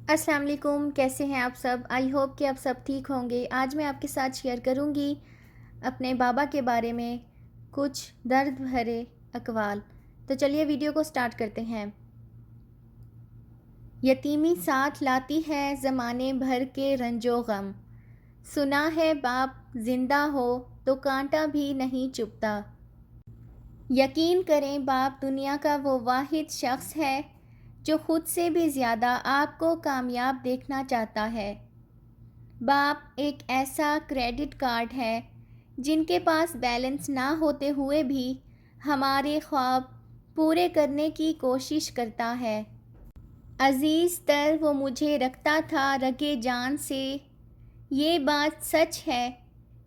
अस्सलाम वालेकुम, कैसे हैं आप सब। आई होप कि आप सब ठीक होंगे। आज मैं आपके साथ शेयर करूंगी अपने बाबा के बारे में कुछ दर्द भरे अक़वाल। तो चलिए वीडियो को स्टार्ट करते हैं। यतीमी साथ लाती है ज़माने भर के रंजो गम, सुना है बाप जिंदा हो तो कांटा भी नहीं चुभता। यकीन करें, बाप दुनिया का वो वाहिद शख्स है जो खुद से भी ज़्यादा आपको कामयाब देखना चाहता है। बाप एक ऐसा क्रेडिट कार्ड है जिनके पास बैलेंस ना होते हुए भी हमारे ख्वाब पूरे करने की कोशिश करता है। अज़ीज़ तर वो मुझे रखता था रगे जान से, ये बात सच है,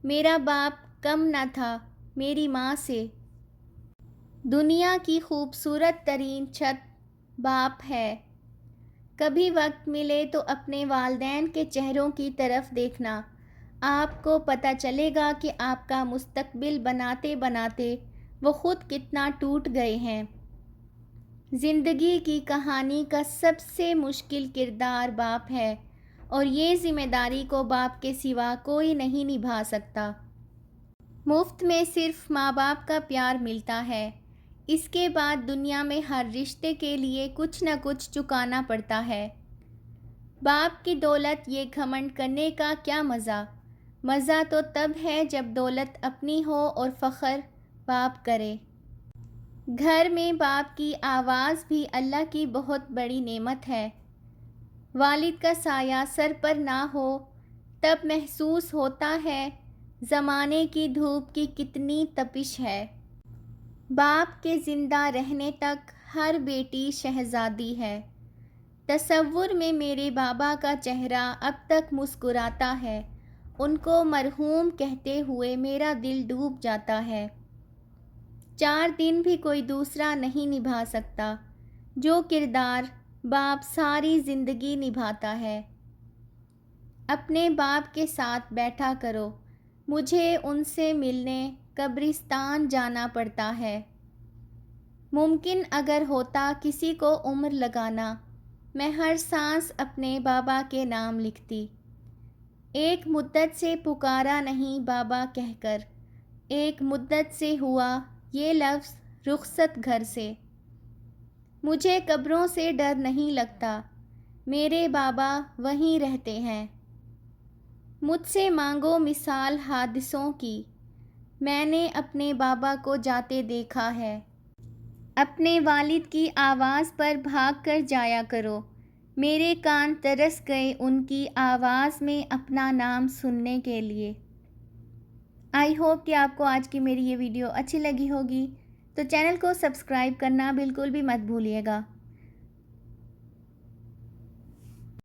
मेरा बाप कम न था मेरी माँ से। दुनिया की खूबसूरत तरीन छत बाप है। कभी वक्त मिले तो अपने वालिदैन के चेहरों की तरफ देखना, आपको पता चलेगा कि आपका मुस्तकबिल बनाते बनाते वो ख़ुद कितना टूट गए हैं। ज़िंदगी की कहानी का सबसे मुश्किल किरदार बाप है और ये ज़िम्मेदारी को बाप के सिवा कोई नहीं निभा सकता। मुफ्त में सिर्फ माँ बाप का प्यार मिलता है, इसके बाद दुनिया में हर रिश्ते के लिए कुछ न कुछ चुकाना पड़ता है। बाप की दौलत ये घमंड करने का क्या मज़ा। मज़ा तो तब है जब दौलत अपनी हो और फ़ख्र बाप करे। घर में बाप की आवाज़ भी अल्लाह की बहुत बड़ी नेमत है। वालिद का साया सर पर ना हो तब महसूस होता है ज़माने की धूप की कितनी तपिश है। बाप के ज़िंदा रहने तक हर बेटी शहज़ादी है। तसव्वुर में मेरे बाबा का चेहरा अब तक मुस्कुराता है, उनको मरहूम कहते हुए मेरा दिल डूब जाता है। 4 दिन भी कोई दूसरा नहीं निभा सकता जो किरदार बाप सारी ज़िंदगी निभाता है। अपने बाप के साथ बैठा करो, मुझे उनसे मिलने कब्रिस्तान जाना पड़ता है। मुमकिन अगर होता किसी को उम्र लगाना, मैं हर सांस अपने बाबा के नाम लिखती। एक मुद्दत से पुकारा नहीं बाबा कहकर, एक मुद्दत से हुआ ये लफ्ज़ रुखसत घर से। मुझे कब्रों से डर नहीं लगता, मेरे बाबा वहीं रहते हैं। मुझसे मांगो मिसाल हादिसों की, मैंने अपने बाबा को जाते देखा है। अपने वालिद की आवाज़ पर भाग कर जाया करो, मेरे कान तरस गए उनकी आवाज़ में अपना नाम सुनने के लिए। आई होप कि आपको आज की मेरी ये वीडियो अच्छी लगी होगी, तो चैनल को सब्सक्राइब करना बिल्कुल भी मत भूलिएगा।